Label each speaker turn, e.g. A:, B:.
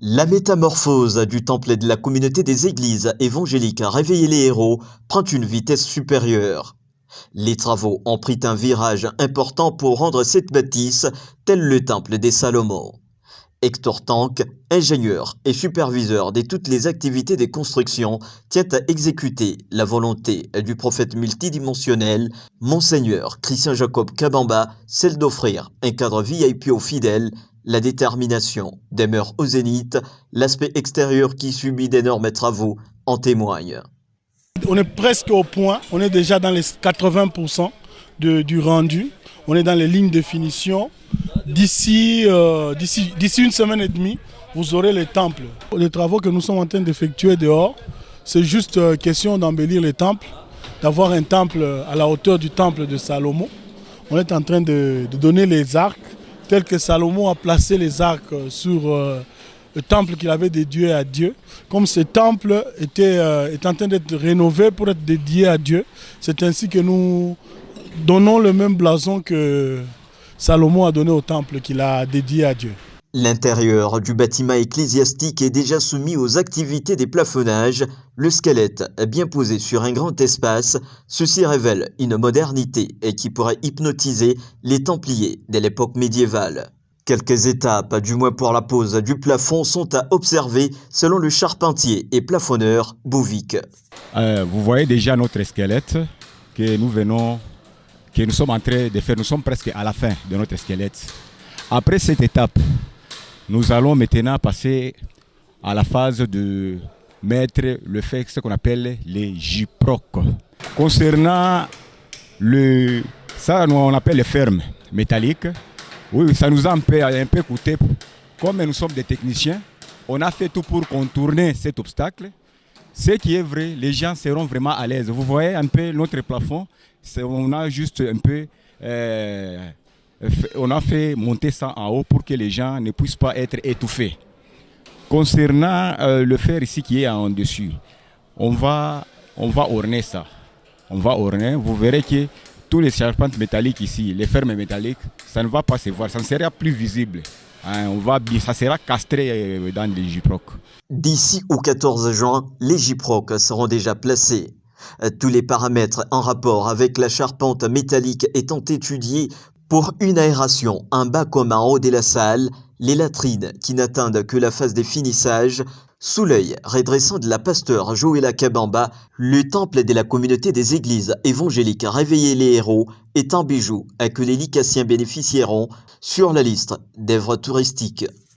A: La métamorphose du temple de la communauté des églises évangéliques à réveiller les héros prend une vitesse supérieure. Les travaux ont pris un virage important pour rendre cette bâtisse tel le temple des Salomon. Hector Tank, ingénieur et superviseur de toutes les activités de construction, tient à exécuter la volonté du prophète multidimensionnel, Monseigneur Christian Jacob Kabamba, celle d'offrir un cadre VIP aux fidèles. La détermination demeure au zénith, l'aspect extérieur qui subit d'énormes travaux en témoigne.
B: On est presque au point, on est déjà dans les 80% du rendu, on est dans les lignes de finition. D'ici une semaine et demie, vous aurez les temples. Les travaux que nous sommes en train d'effectuer dehors, c'est juste question d'embellir les temples, d'avoir un temple à la hauteur du temple de Salomon. On est en train de donner les arcs, tels que Salomon a placé les arcs sur le temple qu'il avait dédié à Dieu. Comme ce temple est en train d'être rénové pour être dédié à Dieu, c'est ainsi que nous donnons le même blason que Salomon a donné au temple qu'il a dédié à Dieu.
A: L'intérieur du bâtiment ecclésiastique est déjà soumis aux activités des plafonnages. Le squelette, bien posé sur un grand espace, ceci révèle une modernité et qui pourrait hypnotiser les Templiers de l'époque médiévale. Quelques étapes, du moins pour la pose du plafond, sont à observer selon le charpentier et plafonneur Bouvic.
C: Vous voyez déjà notre squelette que nous sommes en train de faire. Nous sommes presque à la fin de notre squelette. Après cette étape, nous allons maintenant passer à la phase de mettre ce qu'on appelle les gyprocs. Concernant ça, on appelle les fermes métalliques. Oui, ça nous a un peu coûté. Comme nous sommes des techniciens, on a fait tout pour contourner cet obstacle. Ce qui est vrai, les gens seront vraiment à l'aise. Vous voyez un peu notre plafond, on a juste un peu... on a fait monter ça en haut pour que les gens ne puissent pas être étouffés. Concernant le fer ici qui est en dessus, on va orner ça. On va orner, vous verrez que tous les charpentes métalliques ici, les fermes métalliques, ça ne va pas se voir, ça ne sera plus visible. Ça sera castré dans les gyprocs.
A: D'ici au 14 juin, les gyprocs seront déjà placés. Tous les paramètres en rapport avec la charpente métallique étant étudiés pour une aération en bas comme en haut de la salle, les latrines qui n'attendent que la phase des finissages, sous l'œil redressant de la pasteur Joëlla Kabamba, le temple de la communauté des églises évangéliques Réveiller les héros est un bijou que les Licassiens bénéficieront sur la liste d'œuvres touristiques.